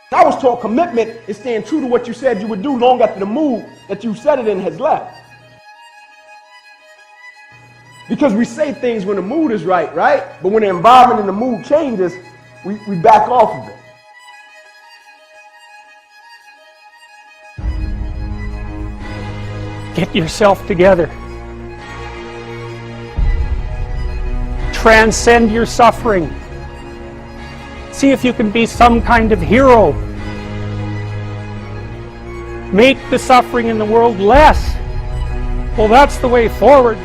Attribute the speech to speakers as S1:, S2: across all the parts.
S1: I was taught commitment is staying true to what you said you would do long after the mood that you said it in has left. Because we say things when the mood is right? But when the environment and the mood changes, we back off of it.
S2: Get yourself together. Transcend your suffering. See if you can be some kind of hero. Make the suffering in the world less. Well, that's the way forward.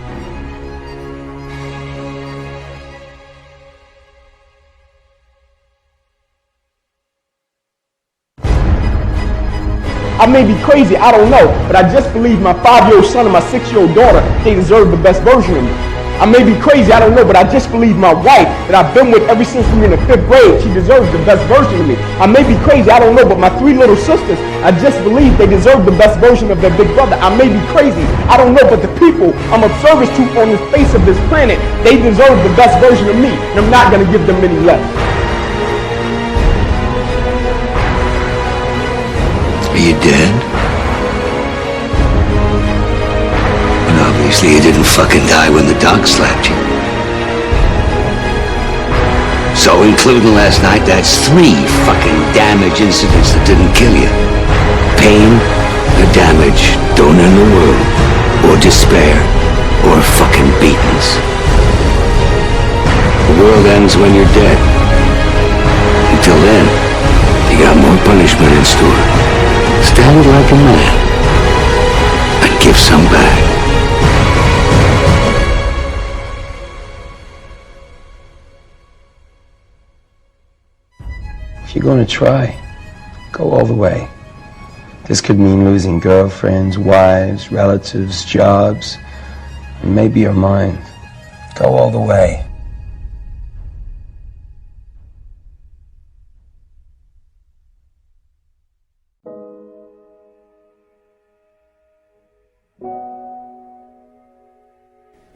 S1: I may be crazy, I don't know, but I just believe my 5-year-old son and my 6-year-old daughter, they deserve the best version of me. I may be crazy, I don't know, but I just believe my wife that I've been with ever since we were in the 5th grade, she deserves the best version of me. I may be crazy, I don't know, but my 3 little sisters, I just believe they deserve the best version of their big brother. I may be crazy, I don't know, but the people I'm of service to on the face of this planet, they deserve the best version of me, and I'm not going to give them any less.
S3: Are you dead? And obviously you didn't fucking die when the dog slapped you. So including last night, that's 3 fucking damage incidents that didn't kill you. Pain or damage don't end the world, or despair, or fucking beatings. The world ends when you're dead. Until then, you got more punishment in store. Stand like a man and give some back.
S4: If you're going to try, go all the way. This could mean losing girlfriends, wives, relatives, jobs, and maybe your mind. Go all the way.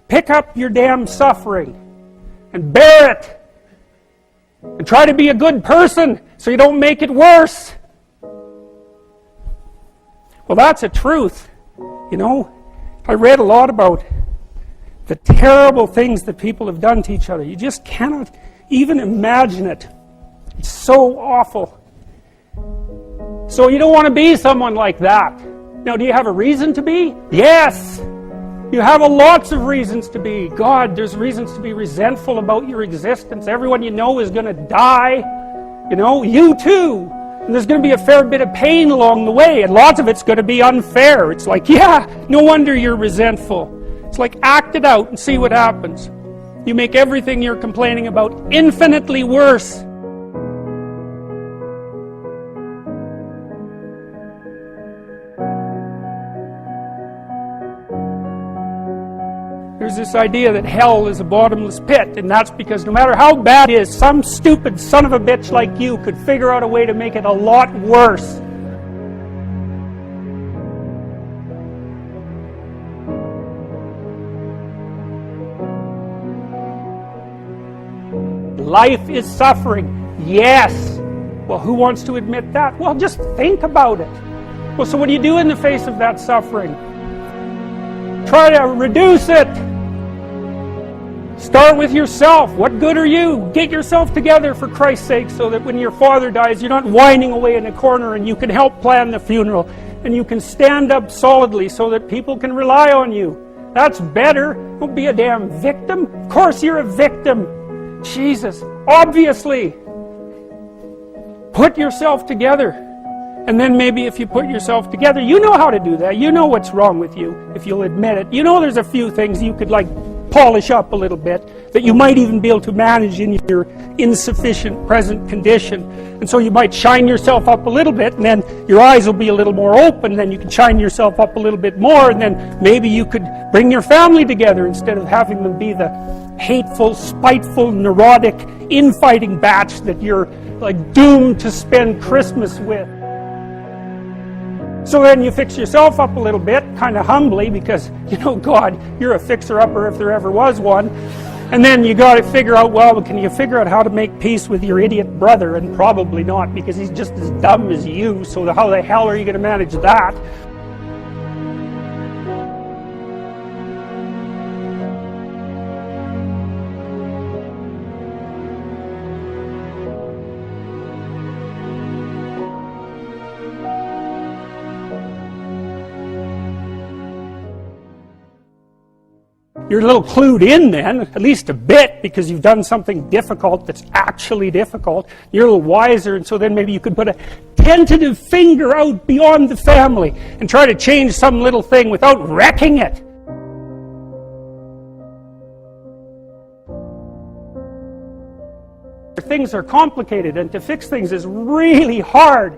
S2: Pick up your damn suffering and bear it. And try to be a good person so you don't make it worse. Well, that's a truth. You know, I read a lot about the terrible things that people have done to each other. You just cannot even imagine it. It's so awful. So you don't want to be someone like that. Now, do you have a reason to be? Yes! You have lots of reasons to be. God, there's reasons to be resentful about your existence. Everyone you know is going to die. You know, you too. And there's going to be a fair bit of pain along the way, and lots of it's going to be unfair. It's like, yeah, no wonder you're resentful. It's like, act it out and see what happens. You make everything you're complaining about infinitely worse. There's this idea that hell is a bottomless pit, and that's because no matter how bad it is, some stupid son of a bitch like you could figure out a way to make it a lot worse. Life is suffering. Yes. Well, who wants to admit that? Well, just think about it. Well, so what do you do in the face of that suffering? Try to reduce it. Start with yourself. What good are you? Get yourself together for Christ's sake so that when your father dies, you're not whining away in a corner and you can help plan the funeral and you can stand up solidly so that people can rely on you. That's better. Don't be a damn victim. Of course you're a victim. Jesus, obviously. Put yourself together. And then maybe if you put yourself together, you know how to do that. You know what's wrong with you, if you'll admit it. You know there's a few things you could polish up a little bit, that you might even be able to manage in your insufficient present condition. And so you might shine yourself up a little bit, and then your eyes will be a little more open, and then you can shine yourself up a little bit more, and then maybe you could bring your family together instead of having them be the hateful, spiteful, neurotic, infighting batch that you're doomed to spend Christmas with. So then you fix yourself up a little bit, kind of humbly, because, God, you're a fixer-upper if there ever was one. And then you got to figure out, well, can you figure out how to make peace with your idiot brother? And probably not, because he's just as dumb as you, so how the hell are you going to manage that? You're a little clued in then, at least a bit, because you've done something difficult that's actually difficult. You're a little wiser, and so then maybe you could put a tentative finger out beyond the family and try to change some little thing without wrecking it. Things are complicated, and to fix things is really hard.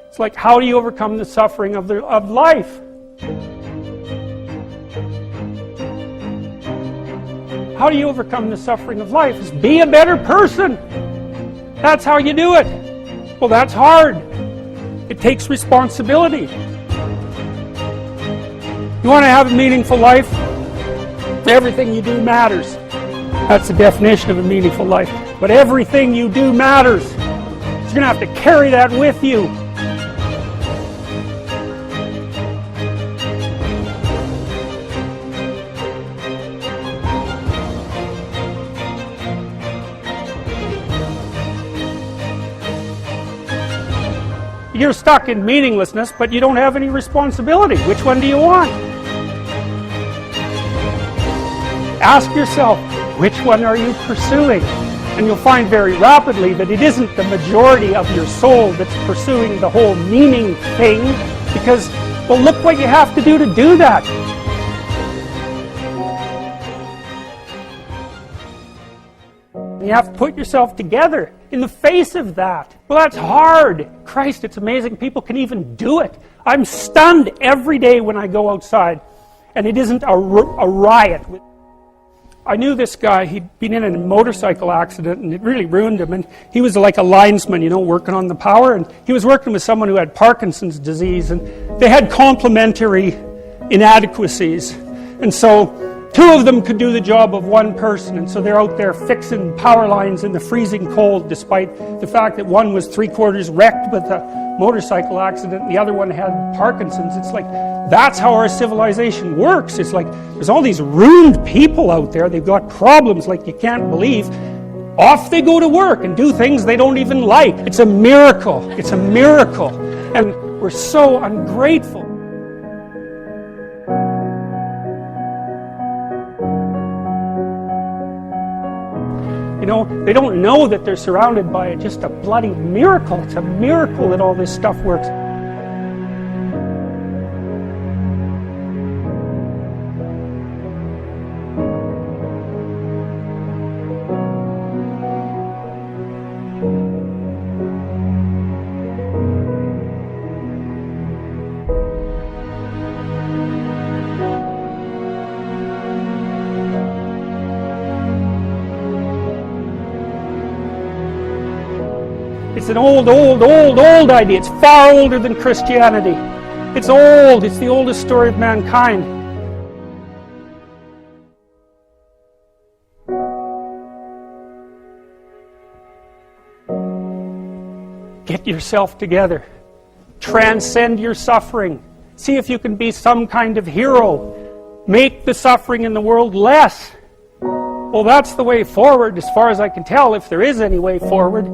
S2: It's like, how do you overcome the suffering of life? How do you overcome the suffering of life? Is be a better person. That's how you do it. Well, that's hard. It takes responsibility. You want to have a meaningful life? Everything you do matters. That's the definition of a meaningful life. But everything you do matters. So you're going to have to carry that with you. You're stuck in meaninglessness, but you don't have any responsibility. Which one do you want? Ask yourself, which one are you pursuing? And you'll find very rapidly that it isn't the majority of your soul that's pursuing the whole meaning thing, because, well, look what you have to do that. You have to put yourself together in the face of that. Well, that's hard. Christ, it's amazing people can even do it. I'm stunned every day when I go outside, and it isn't a riot. I knew this guy. He'd been in a motorcycle accident, and it really ruined him. And he was like a linesman, you know, working on the power. And he was working with someone who had Parkinson's disease, and they had complementary inadequacies. And so two of them could do the job of one person, and so they're out there fixing power lines in the freezing cold, despite the fact that one was 3/4 wrecked with a motorcycle accident and the other one had Parkinson's. It's like, that's how our civilization works. It's like, there's all these ruined people out there, they've got problems like you can't believe. Off they go to work and do things they don't even like. It's a miracle. It's a miracle. And we're so ungrateful. You know, they don't know that they're surrounded by just a bloody miracle. It's a miracle that all this stuff works. It's an old idea. It's far older than Christianity. It's old. It's the oldest story of mankind. Get yourself together. Transcend your suffering. See if you can be some kind of hero. Make the suffering in the world less. Well, that's the way forward, as far as I can tell, if there is any way forward.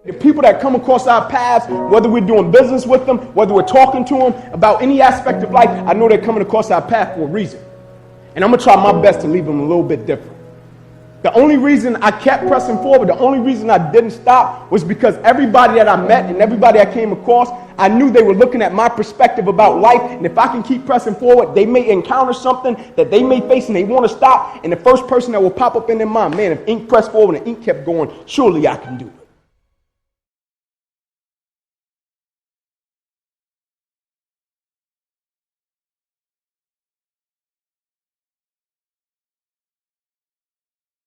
S1: The people that come across our paths, whether we're doing business with them, whether we're talking to them about any aspect of life, I know they're coming across our path for a reason. And I'm going to try my best to leave them a little bit different. The only reason I kept pressing forward, the only reason I didn't stop was because everybody that I met and everybody I came across, I knew they were looking at my perspective about life, and if I can keep pressing forward, they may encounter something that they may face and they want to stop, and the first person that will pop up in their mind, man, if ink pressed forward and ink kept going, surely I can do it.